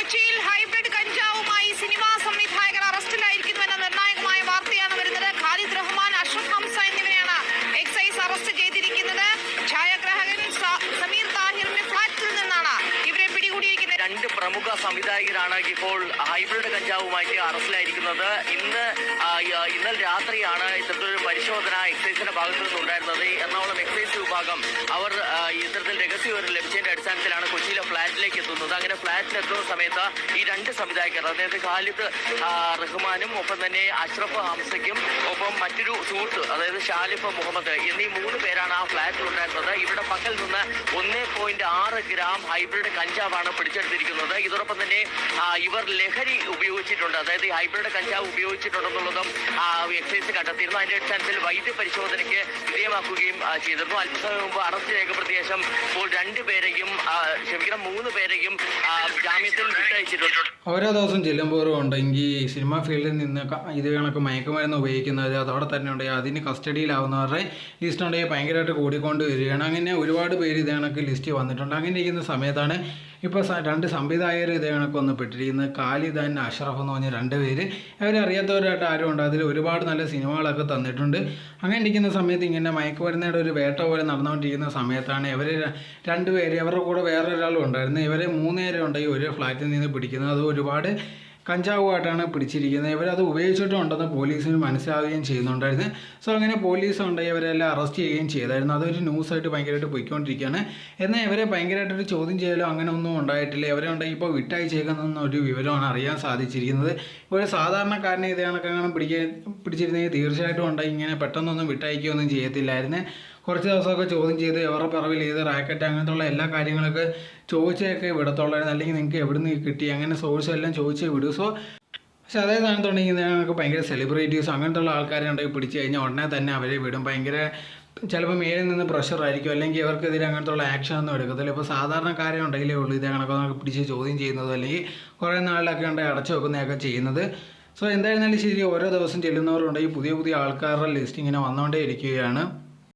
കൊച്ചിയിൽ ഹൈബ്രിഡ് കഞ്ചാവുമായി സിനിമാ സംവിധായകർ അറസ്റ്റിലായിരിക്കുന്നുവെന്ന നിർണായകമായ വാർത്തയാണ് വരുന്നത്. ഖാലിദ് റഹ്മാൻ, അഷ്റഫ് ഹംസ എന്നിവരെയാണ് എക്സൈസ് അറസ്റ്റ് ചെയ്തിരിക്കുന്നത്. ഛായാഗ്രാഹകൻ സമീർ താഹിറിന്റെ ഫ്ളാറ്റിൽ നിന്നാണ് ഇവരെ പിടികൂടിയിരിക്കുന്നത്. രണ്ട് പ്രമുഖ സംവിധായകരാണ് ഇപ്പോൾ ഹൈബ്രിഡ് കഞ്ചാവുമായിട്ട് അറസ്റ്റിലായിരിക്കുന്നത്. ഇന്നലെ രാത്രിയാണ് ഇത്തരത്തിലൊരു പരിശോധന എക്സൈസിന്റെ ഭാഗത്തു നിന്നുണ്ടായിരുന്നത്. എറണാകുളം എക്സൈസ് വിഭാഗം അവർ ഇത്തരത്തിൽ രഹസ്യവിവരം ലഭിച്ചതിന്റെ അടിസ്ഥാനത്തിലാണ് കൊച്ചിയിലെ ഫ്ളാറ്റിലേക്ക് എത്തുന്നത്. അങ്ങനെ ഫ്ളാറ്റിലെത്തുന്ന സമയത്ത് ഈ രണ്ട് സംവിധായകർ, അതായത് ഖാലിദ് റഹ്മാനും ഒപ്പം തന്നെ അഷ്റഫ് ഹംസയ്ക്കും ഒപ്പം മറ്റൊരു സുഹൃത്ത്, അതായത് ഷാലിഫ് മുഹമ്മദ് എന്നീ 3 പേരാണ് ആ ഫ്ളാറ്റിൽ ഉണ്ടായിരുന്നത്. ഇവരുടെ പക്കൽ നിന്ന് 1.6 ഗ്രാം ഹൈബ്രിഡ് കഞ്ചാവാണ് പിടിച്ചെടുത്തിരിക്കുന്നത്. ഇതോടൊപ്പം തന്നെ ഇവർ ലഹരി ഉപയോഗിച്ചിട്ടുണ്ട്, അതായത് ഈ ഹൈബ്രിഡ് കഞ്ചാവ് ഉപയോഗിച്ചിട്ടുണ്ടെന്നുള്ളതും എക്സൈസ് കണ്ടെത്തിയിരുന്നു. അതിന്റെ അടിസ്ഥാനത്തിൽ വൈദ്യ പരിശോധനയ്ക്ക് വിധേയമാക്കുകയും ചെയ്തിരുന്നു. അല്പസമയം മുമ്പ് അറസ്റ്റ് രേഖപ്പെടുത്തിയ ശേഷം ഇപ്പോൾ 3 പേരെയും ജാമ്യത്തിൽ വിട്ടയച്ചിട്ടുണ്ട്. ഓരോ ദിവസം ചെല്ലുമ്പോഴും ഉണ്ടെങ്കിൽ സിനിമാ ഫീൽഡിൽ നിന്ന് ഇത് കണക്ക് മയക്കുമരുന്ന് ഉപയോഗിക്കുന്നത് അതോടെ തന്നെ ഉണ്ടെങ്കിൽ അതിന് കസ്റ്റഡിയിലാവുന്നവരുടെ ലിസ്റ്റ് ഉണ്ടെങ്കിൽ ഭയങ്കരമായിട്ട് കൂടിക്കൊണ്ട് വരികയാണ്. അങ്ങനെ ഒരുപാട് പേര് ഇത് കണക്ക് ലിസ്റ്റ് വന്നിട്ടുണ്ട്. അങ്ങനെ ഇരിക്കുന്ന സമയത്താണ് ഇപ്പോൾ 2 സംവിധായകർ ഇത് കണക്ക് വന്ന് പെട്ടിരിക്കുന്നത്. ഖാലിദ് ആൻഡ് അഷ്റഫ് എന്ന് പറഞ്ഞ 2 പേര്. അവരറിയാത്തവരായിട്ട് ആരും ഉണ്ട്. അതിൽ ഒരുപാട് നല്ല സിനിമകളൊക്കെ തന്നിട്ടുണ്ട്. അങ്ങനെ ഇരിക്കുന്ന സമയത്ത് ഇങ്ങനെ മയക്കുമരുന്നയുടെ ഒരു വേട്ട പോലെ നടന്നുകൊണ്ടിരിക്കുന്ന സമയത്താണ് ഇവർ 2 പേര്, അവരുടെ കൂടെ വേറൊരാളും ഉണ്ടായിരുന്നു. ഇവരെ 3 പേരെ ഉണ്ടെങ്കിൽ ഒരു ഫ്ലാറ്റിൽ നിന്ന് പിടിക്കുന്നത്. അത് ഒരുപാട് കഞ്ചാവുമായിട്ടാണ് പിടിച്ചിരിക്കുന്നത്. ഇവരത് ഉപയോഗിച്ചിട്ടുണ്ടെന്ന് പോലീസിന് മനസ്സിലാവുകയും ചെയ്യുന്നുണ്ടായിരുന്നു. സോ അങ്ങനെ പോലീസ് ഉണ്ടെങ്കിൽ ഇവരെല്ലാം അറസ്റ്റ് ചെയ്യുകയും ചെയ്തായിരുന്നു. അതൊരു ന്യൂസായിട്ട് ഭയങ്കരമായിട്ട് പോയിക്കൊണ്ടിരിക്കുകയാണ്. എന്നാൽ ഇവരെ ഭയങ്കരമായിട്ടൊരു ചോദ്യം ചെയ്യലോ അങ്ങനെ ഒന്നും ഉണ്ടായിട്ടില്ല. ഇവരെ ഉണ്ടെങ്കിൽ ഇപ്പോൾ വിട്ടയച്ചേക്കുന്നൊരു വിവരമാണ് അറിയാൻ സാധിച്ചിരിക്കുന്നത്. ഒരു സാധാരണക്കാരനെ ഇത് കണക്കങ്ങനെ പിടിച്ചിരുന്നെങ്കിൽ തീർച്ചയായിട്ടും ഉണ്ടെങ്കിൽ ഇങ്ങനെ പെട്ടെന്നൊന്നും വിട്ടയക്കുകയൊന്നും ചെയ്യത്തില്ലായിരുന്നു. കുറച്ച് ദിവസമൊക്കെ ചോദ്യം ചെയ്ത് അവരുടെ പിറവിൽ ഏത് റാക്കറ്റ് അങ്ങനത്തുള്ള എല്ലാ കാര്യങ്ങളൊക്കെ ചോദിച്ചൊക്കെ വിടത്തുള്ളായിരുന്നു. അല്ലെങ്കിൽ നിങ്ങൾക്ക് എവിടെ നിന്ന് കിട്ടി അങ്ങനെ സോഴ്സ് എല്ലാം ചോദിച്ചേ വിടൂ. സോ പക്ഷെ അതേ സ്ഥാനത്തുണ്ടെങ്കിൽ ഞങ്ങൾക്ക് ഭയങ്കര സെലിബ്രിറ്റീസ് അങ്ങനത്തുള്ള ആൾക്കാരെ ഉണ്ടെങ്കിൽ പിടിച്ചു കഴിഞ്ഞാൽ ഉടനെ തന്നെ അവരെ വിടും. ഭയങ്കര ചിലപ്പോൾ മേലിൽ നിന്ന് പ്രഷറായിരിക്കും, അല്ലെങ്കിൽ അവർക്കെതിരെ അങ്ങനത്തുള്ള ആക്ഷൻ ഒന്നും എടുക്കത്തില്ല. ഇപ്പോൾ സാധാരണക്കാരെ ഉണ്ടെങ്കിലേ ഉള്ളൂ ഇത് കണക്കൊക്കെ പിടിച്ച് ചോദ്യം ചെയ്യുന്നത്, അല്ലെങ്കിൽ കുറേ നാളിലൊക്കെ ഉണ്ടെങ്കിൽ അടച്ചു വെക്കുന്നതൊക്കെ ചെയ്യുന്നത്. സോ എന്തായിരുന്നാലും ശരി, ഓരോ ദിവസം ചെല്ലുന്നവരുണ്ടെങ്കിൽ പുതിയ ആൾക്കാരുടെ ലിസ്റ്റ് ഇങ്ങനെ വന്നുകൊണ്ടേ ഇരിക്കുകയാണ്.